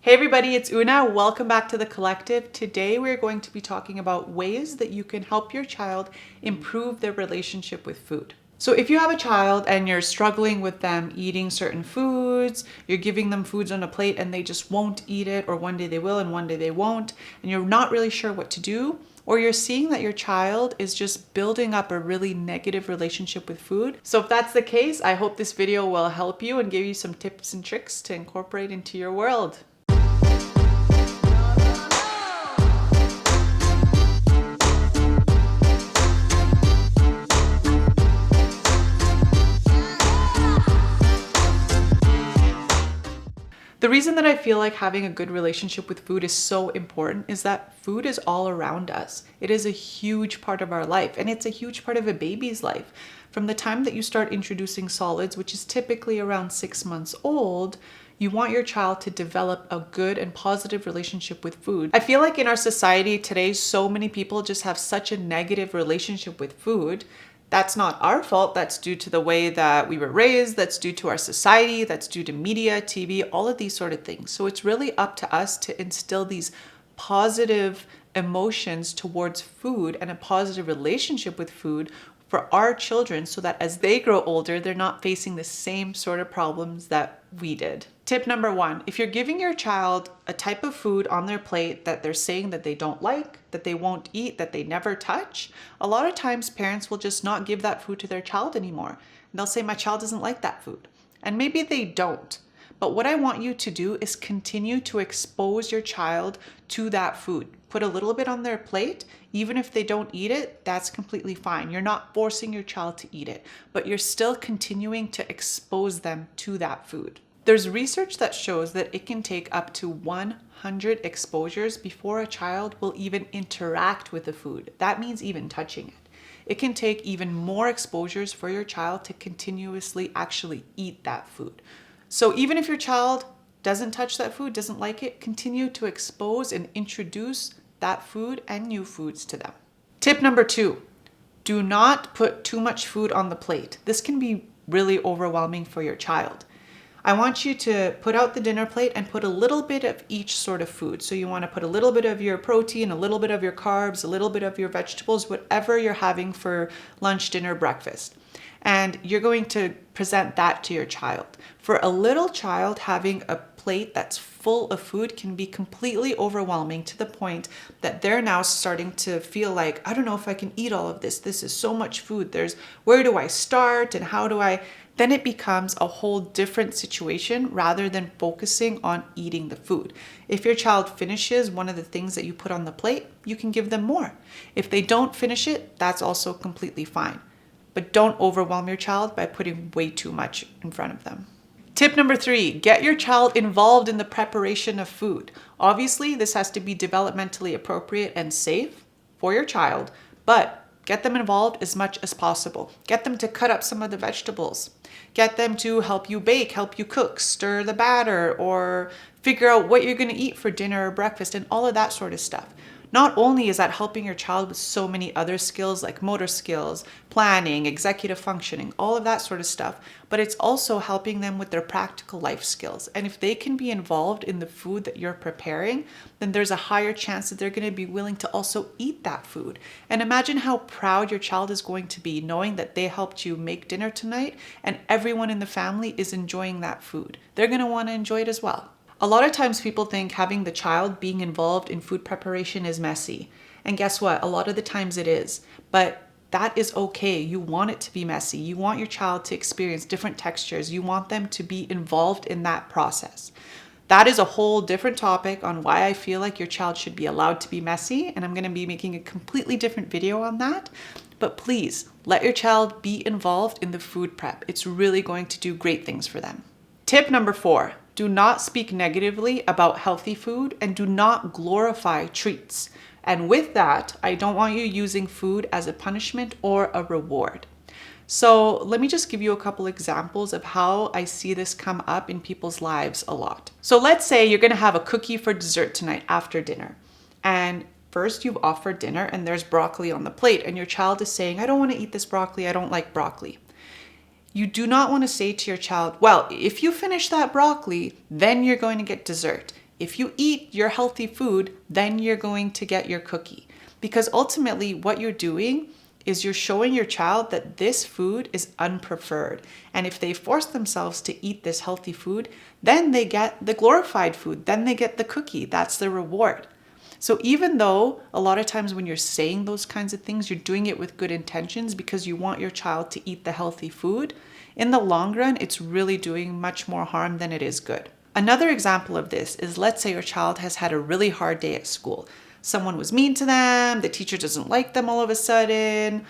Hey everybody, it's Una. Welcome back to the collective. Today we're going to be talking about ways that you can help your child improve their relationship with food. So if you have a child and you're struggling with them eating certain foods, you're giving them foods on a plate and they just won't eat it, or one day they will and one day they won't, and you're not really sure what to do, or you're seeing that your child is just building up a really negative relationship with food. So if that's the case, I hope this video will help you and give you some tips and tricks to incorporate into your world. The reason that I feel like having a good relationship with food is so important is that food is all around us. It is a huge part of our life, and it's a huge part of a baby's life. From the time that you start introducing solids, which is typically around 6 months old, you want your child to develop a good and positive relationship with food. I feel like in our society today, so many people just have such a negative relationship with food. That's not our fault. That's due to the way that we were raised. That's due to our society. That's due to media, TV, all of these sort of things. So it's really up to us to instill these positive emotions towards food and a positive relationship with food for our children so that as they grow older, they're not facing the same sort of problems that we did. Tip number 1, if you're giving your child a type of food on their plate that they're saying that they don't like, that they won't eat, that they never touch, a lot of times parents will just not give that food to their child anymore. And they'll say, my child doesn't like that food. And maybe they don't. But what I want you to do is continue to expose your child to that food. Put a little bit on their plate. Even if they don't eat it, that's completely fine. You're not forcing your child to eat it, but you're still continuing to expose them to that food. There's research that shows that it can take up to 100 exposures before a child will even interact with the food. That means even touching it. It can take even more exposures for your child to continuously actually eat that food. So even if your child doesn't touch that food, doesn't like it, continue to expose and introduce that food and new foods to them. Tip number 2, do not put too much food on the plate. This can be really overwhelming for your child. I want you to put out the dinner plate and put a little bit of each sort of food. So you want to put a little bit of your protein, a little bit of your carbs, a little bit of your vegetables, whatever you're having for lunch, dinner, breakfast. And you're going to present that to your child. For a little child, having a plate that's full of food can be completely overwhelming to the point that they're now starting to feel like, I don't know if I can eat all of this. This is so much food. Where do I start and how do I? Then it becomes a whole different situation rather than focusing on eating the food. If your child finishes one of the things that you put on the plate, you can give them more. If they don't finish it, that's also completely fine. But don't overwhelm your child by putting way too much in front of them. Tip number 3, get your child involved in the preparation of food. Obviously, this has to be developmentally appropriate and safe for your child, but get them involved as much as possible. Get them to cut up some of the vegetables. Get them to help you bake, help you cook, stir the batter, or figure out what you're going to eat for dinner or breakfast and all of that sort of stuff. Not only is that helping your child with so many other skills like motor skills, planning, executive functioning, all of that sort of stuff, but it's also helping them with their practical life skills. And if they can be involved in the food that you're preparing, then there's a higher chance that they're going to be willing to also eat that food. And imagine how proud your child is going to be knowing that they helped you make dinner tonight and everyone in the family is enjoying that food. They're going to want to enjoy it as well. A lot of times people think having the child being involved in food preparation is messy. And guess what? A lot of the times it is. But that is okay. You want it to be messy. You want your child to experience different textures. You want them to be involved in that process. That is a whole different topic on why I feel like your child should be allowed to be messy. And I'm going to be making a completely different video on that. But please let your child be involved in the food prep. It's really going to do great things for them. Tip number 4. Do not speak negatively about healthy food and do not glorify treats. And with that, I don't want you using food as a punishment or a reward. So let me just give you a couple examples of how I see this come up in people's lives a lot. So let's say you're going to have a cookie for dessert tonight after dinner. And first you've offered dinner and there's broccoli on the plate and your child is saying, I don't want to eat this broccoli. I don't like broccoli. You do not want to say to your child, well, if you finish that broccoli, then you're going to get dessert. If you eat your healthy food, then you're going to get your cookie. Because ultimately what you're doing is you're showing your child that this food is unpreferred. And if they force themselves to eat this healthy food, then they get the glorified food, then they get the cookie. That's the reward. So even though a lot of times when you're saying those kinds of things, you're doing it with good intentions because you want your child to eat the healthy food, in the long run, it's really doing much more harm than it is good. Another example of this is, let's say your child has had a really hard day at school. Someone was mean to them, the teacher doesn't like them all of a sudden,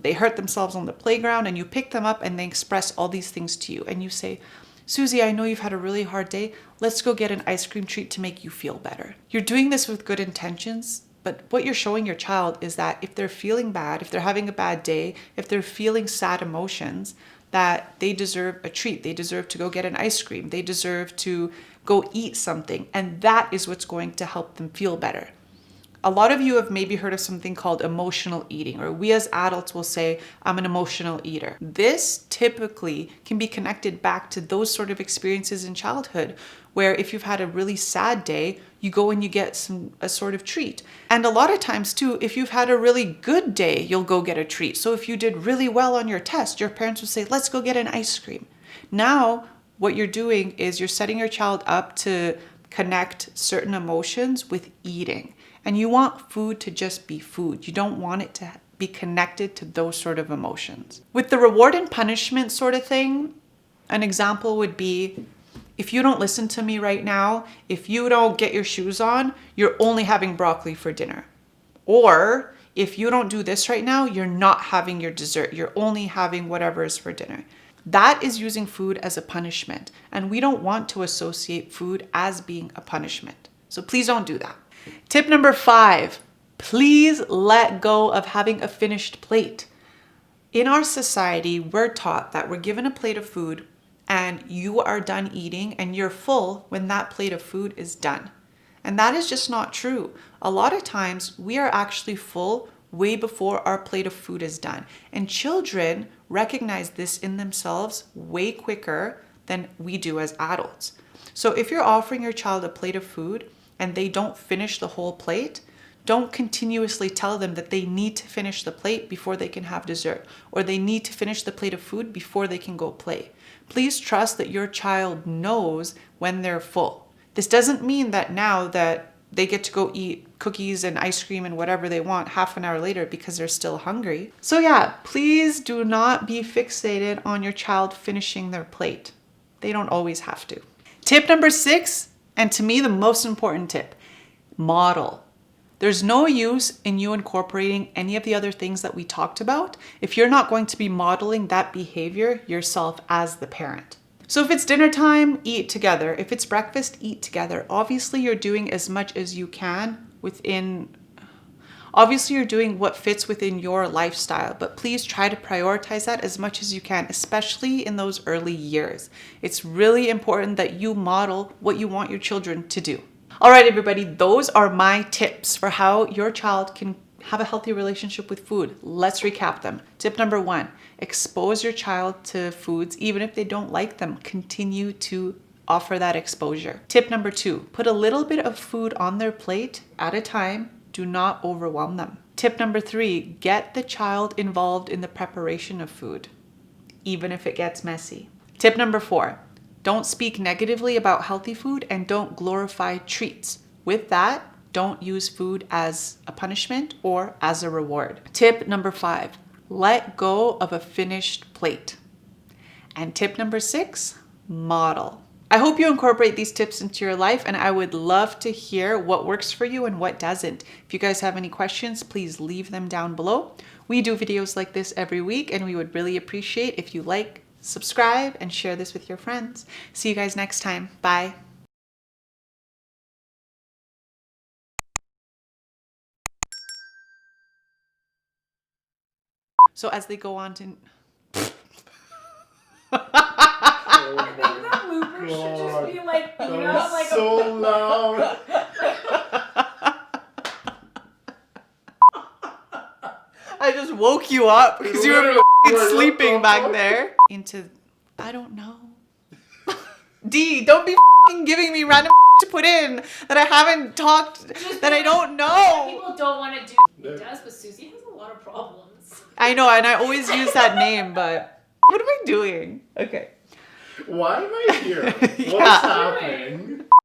they hurt themselves on the playground, and you pick them up and they express all these things to you. And you say, Susie, I know you've had a really hard day. Let's go get an ice cream treat to make you feel better. You're doing this with good intentions, but what you're showing your child is that if they're feeling bad, if they're having a bad day, if they're feeling sad emotions, that they deserve a treat. They deserve to go get an ice cream. They deserve to go eat something. And that is what's going to help them feel better. A lot of you have maybe heard of something called emotional eating, or we as adults will say, I'm an emotional eater. This typically can be connected back to those sort of experiences in childhood, where if you've had a really sad day, you go and you get a sort of treat. And a lot of times too, if you've had a really good day, you'll go get a treat. So if you did really well on your test, your parents would say, let's go get an ice cream. Now, what you're doing is you're setting your child up to connect certain emotions with eating. And you want food to just be food. You don't want it to be connected to those sort of emotions. With the reward and punishment sort of thing, an example would be, if you don't listen to me right now, if you don't get your shoes on, you're only having broccoli for dinner. Or if you don't do this right now, you're not having your dessert. You're only having whatever is for dinner. That is using food as a punishment. And we don't want to associate food as being a punishment. So please don't do that. Tip number 5, please let go of having a finished plate. In our society, we're taught that we're given a plate of food and you are done eating and you're full when that plate of food is done. And that is just not true. A lot of times we are actually full way before our plate of food is done. And children recognize this in themselves way quicker than we do as adults. So if you're offering your child a plate of food and they don't finish the whole plate, don't continuously tell them that they need to finish the plate before they can have dessert, or they need to finish the plate of food before they can go play. Please trust that your child knows when they're full. This doesn't mean that now that they get to go eat cookies and ice cream and whatever they want half an hour later because they're still hungry. So yeah, please do not be fixated on your child finishing their plate. They don't always have to. Tip number 6, and to me, the most important tip, model. There's no use in you incorporating any of the other things that we talked about if you're not going to be modeling that behavior yourself as the parent. So if it's dinner time, eat together. If it's breakfast, eat together. Obviously, you're doing as much as you can Obviously, you're doing what fits within your lifestyle, but please try to prioritize that as much as you can, especially in those early years. It's really important that you model what you want your children to do. All right, everybody, those are my tips for how your child can have a healthy relationship with food. Let's recap them. Tip number 1, expose your child to foods, even if they don't like them. Continue to offer that exposure. Tip number 2, put a little bit of food on their plate at a time. Do not overwhelm them. Tip number 3, get the child involved in the preparation of food, even if it gets messy. Tip number 4, don't speak negatively about healthy food and don't glorify treats. With that, don't use food as a punishment or as a reward. Tip number 5, let go of a finished plate. And tip number 6, model. I hope you incorporate these tips into your life, and I would love to hear what works for you and what doesn't. If you guys have any questions, please leave them down below. We do videos like this every week, and we would really appreciate if you like, subscribe, and share this with your friends. See you guys next time. Bye. So as they go on to... Bloopers should just be like, you know, That was like so loud. I just woke you up because you were sleeping back there. Into, I don't know. D, don't be giving me random to put in that I haven't talked, that I don't know. People don't want to do what he does, but Susie has a lot of problems. I know, and I always use that name, but what am I doing? Okay. Why am I here? What's Yeah. happening?